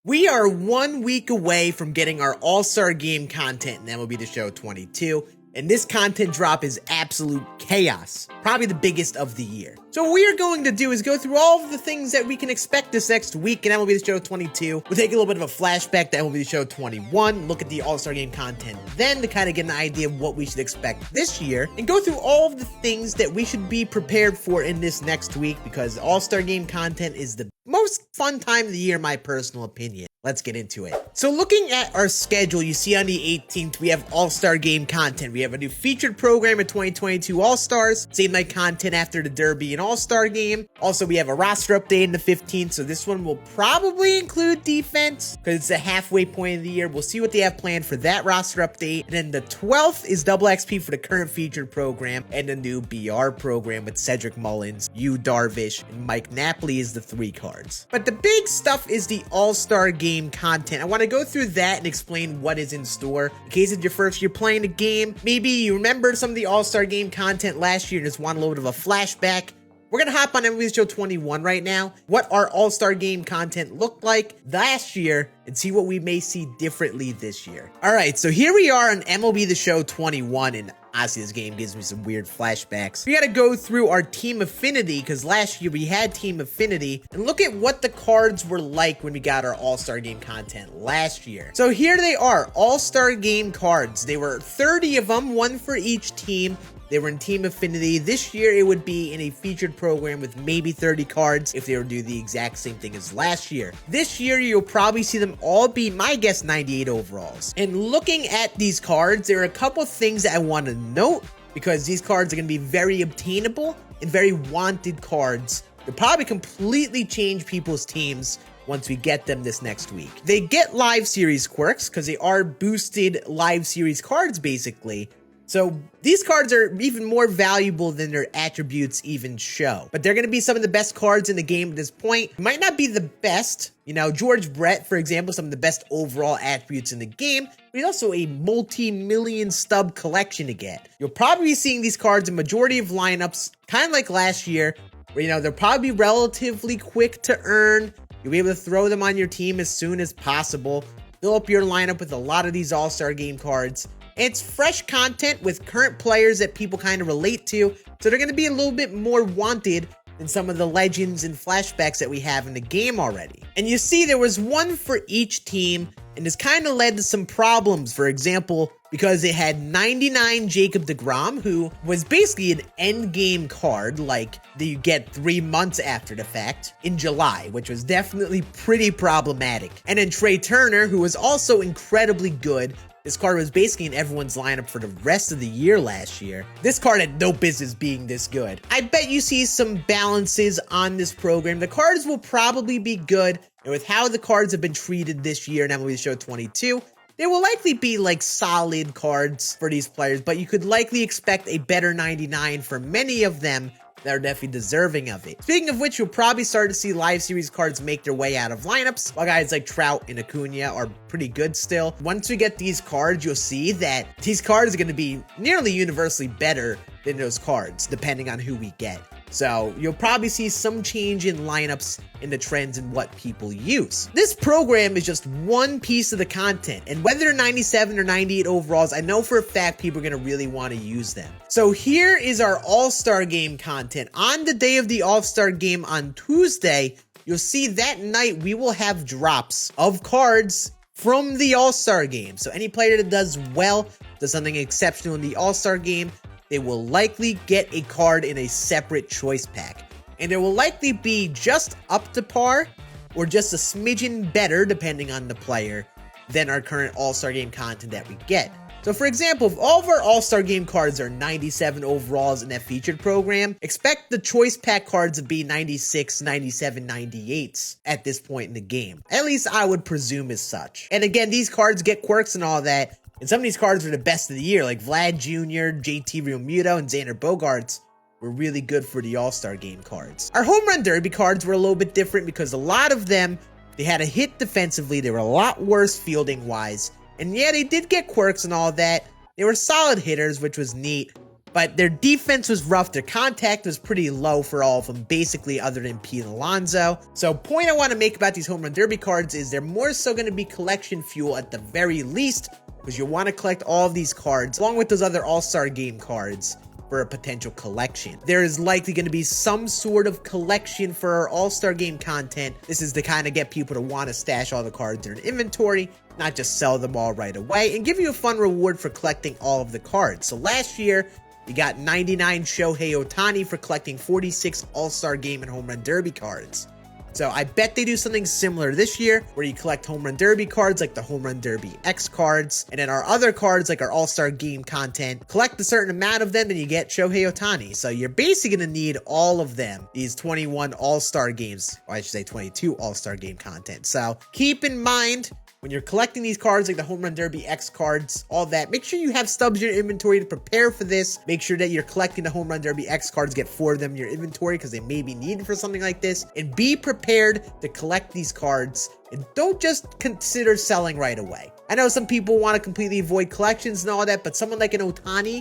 We are 1 week away from getting our All-Star Game content in MLB the Show 22, and this content drop is absolute chaos, probably the biggest of the year. So what we are going to do is go through all of the things that we can expect this next week in MLB the Show 22. We'll take a little bit of a flashback to MLB the Show 21, look at the All-Star Game content then to kind of get an idea of what we should expect this year, and go through all of the things that we should be prepared for in this next week, because All-Star Game content is the most fun time of the year, in my personal opinion. Let's get into it. So looking at our schedule, you see on the 18th, we have All-Star Game content. We have a new featured program at 2022 All-Stars, same night content after the Derby and All-Star Game. Also, we have a roster update in the 15th, so this one will probably include defense because it's the halfway point of the year. We'll see what they have planned for that roster update. And then the 12th is double XP for the current featured program and the new BR program with Cedric Mullins, Yu Darvish, and Mike Napoli is the 3 cards. But the big stuff is the All-Star Game content. I want to go through that and explain what is in store. In case it's your first year playing the game, maybe you remember some of the All-Star Game content last year and just want a little bit of a flashback. We're going to hop on MLB the Show 21 right now, what our All-Star Game content looked like last year, and see what we may see differently this year. Alright, so here we are on MLB the Show 21, and honestly, this game gives me some weird flashbacks. We gotta go through our Team Affinity, because last year we had Team Affinity, and look at what the cards were like when we got our All-Star Game content last year. So here they are, All-Star Game cards. They were 30 of them, 1 for each team. They were in Team Affinity. This year, it would be in a featured program with maybe 30 cards if they were to do the exact same thing as last year. This year, you'll probably see them all be, my guess, 98 overalls. And looking at these cards, there are a couple things that I want to note, because these cards are going to be very obtainable and very wanted cards. They'll probably completely change people's teams once we get them this next week. They get live series quirks, because they are boosted live series cards, basically. So these cards are even more valuable than their attributes even show. But they're going to be some of the best cards in the game at this point. Might not be the best. You know, George Brett, for example, some of the best overall attributes in the game. But he's also a multi-million stub collection to get. You'll probably be seeing these cards in majority of lineups, kind of like last year, where, you know, they'll probably be relatively quick to earn. You'll be able to throw them on your team as soon as possible. Fill up your lineup with a lot of these All-Star Game cards. It's fresh content with current players that people kind of relate to, so they're going to be a little bit more wanted than some of the legends and flashbacks that we have in the game already. And you see there was 1 for each team, and this kind of led to some problems. For example, because they had 99 Jacob deGrom, who was basically an endgame card, like that you get 3 months after the fact, in July, which was definitely pretty problematic. And then Trey Turner, who was also incredibly good. This card was basically in everyone's lineup for the rest of the year last year. This card had no business being this good. I bet you see some balances on this program. The cards will probably be good, and with how the cards have been treated this year in MLB the Show 22, they will likely be like solid cards for these players, but you could likely expect a better 99 for many of them that are definitely deserving of it. Speaking of which, you'll probably start to see live series cards make their way out of lineups, while guys like Trout and Acuna are pretty good still. Once we get these cards, you'll see that these cards are going to be nearly universally better than those cards, depending on who we get. So you'll probably see some change in lineups and the trends in what people use. This program is just one piece of the content, and whether they're 97 or 98 overalls, I know for a fact people are going to really want to use them. So here is our All-Star Game content. On the day of the All-Star Game on Tuesday, you'll see that night we will have drops of cards from the All-Star Game. So any player that does well, does something exceptional in the All-Star Game, they will likely get a card in a separate choice pack. And there will likely be just up to par or just a smidgen better, depending on the player, than our current All-Star Game content that we get. So for example, if all of our All-Star Game cards are 97 overalls in that featured program, expect the choice pack cards to be 96, 97, 98s at this point in the game. At least I would presume as such. And again, these cards get quirks and all that. And some of these cards are the best of the year, like Vlad Jr., JT Realmuto, and Xander Bogaerts were really good for the All-Star Game cards. Our Home Run Derby cards were a little bit different because a lot of them, they had a hit defensively, they were a lot worse fielding-wise, and yeah, they did get quirks and all that. They were solid hitters, which was neat, but their defense was rough. Their contact was pretty low for all of them, basically, other than Pete Alonso. So point I want to make about these Home Run Derby cards is they're more so going to be collection fuel at the very least, because you'll want to collect all of these cards along with those other All-Star Game cards for a potential collection. There is likely going to be some sort of collection for our All-Star Game content. This is to kind of get people to want to stash all the cards in their inventory, not just sell them all right away, and give you a fun reward for collecting all of the cards. So last year, you got 99 Shohei Ohtani for collecting 46 All-Star Game and Home Run Derby cards. So I bet they do something similar this year, where you collect Home Run Derby cards like the Home Run Derby X cards, and then our other cards like our All-Star Game content, collect a certain amount of them, and you get Shohei Ohtani. So you're basically going to need all of them, these 21 All-Star Games, or I should say 22 All-Star Game content. So keep in mind, when you're collecting these cards like the Home Run Derby X cards, all that, make sure you have stubs in your inventory to prepare for this. Make sure that you're collecting the Home Run Derby X cards, get 4 of them in your inventory because they may be needed for something like this. And be prepared to collect these cards and don't just consider selling right away. I know some people want to completely avoid collections and all that, but someone like an Ohtani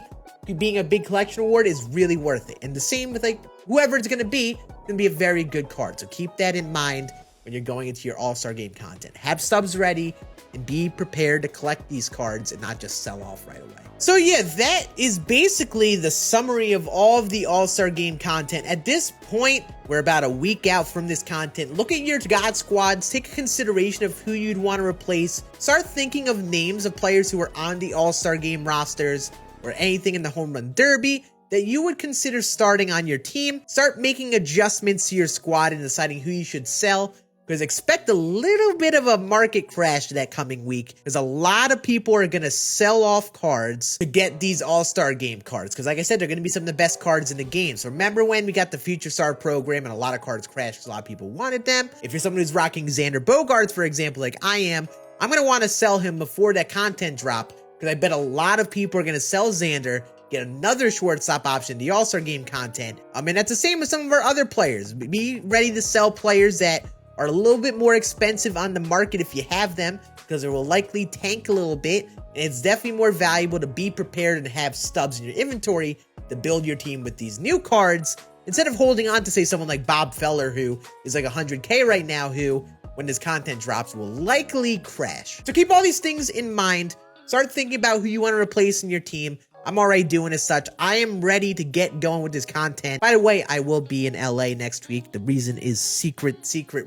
being a big collection award is really worth it. And the same with like whoever it's going to be a very good card. So keep that in mind when you're going into your All-Star Game content. Have stubs ready and be prepared to collect these cards and not just sell off right away. So yeah, that is basically the summary of all of the All-Star Game content. At this point, we're about a week out from this content. Look at your God squads, take a consideration of who you'd want to replace. Start thinking of names of players who are on the All-Star Game rosters or anything in the Home Run Derby that you would consider starting on your team. Start making adjustments to your squad and deciding who you should sell, because expect a little bit of a market crash that coming week, because a lot of people are going to sell off cards to get these All-Star Game cards, because like I said, they're going to be some of the best cards in the game. So remember when we got the Future Star program and a lot of cards crashed because a lot of people wanted them? If you're someone who's rocking Xander Bogaerts, for example, like I am, I'm going to want to sell him before that content drop, because I bet a lot of people are going to sell Xander, get another shortstop option, the All-Star Game content. And that's the same with some of our other players. Be ready to sell players that are a little bit more expensive on the market if you have them, because it will likely tank a little bit, and it's definitely more valuable to be prepared and have stubs in your inventory to build your team with these new cards, instead of holding on to, say, someone like Bob Feller, who is like 100K right now, who, when this content drops, will likely crash. So keep all these things in mind. Start thinking about who you want to replace in your team. I'm already doing as such. I am ready to get going with this content. By the way, I will be in LA next week. The reason is secret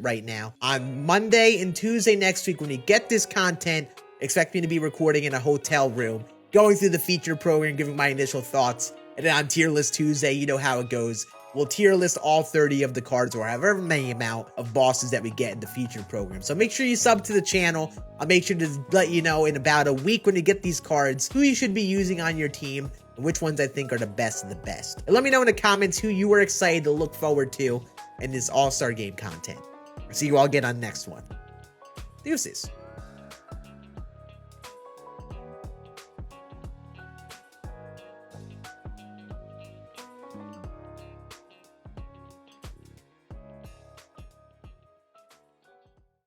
right now. On Monday and Tuesday next week, when you get this content, expect me to be recording in a hotel room, going through the feature program, giving my initial thoughts. And then on Tier List Tuesday, you know how it goes. We'll tier list all 30 of the cards, or however many amount of bosses that we get in the feature program. So make sure you sub to the channel. I'll make sure to let you know in about a week when you get these cards who you should be using on your team and which ones I think are the best of the best. And let me know in the comments who you were excited to look forward to in this All-Star Game content. I'll see you all again on the next one. Deuces.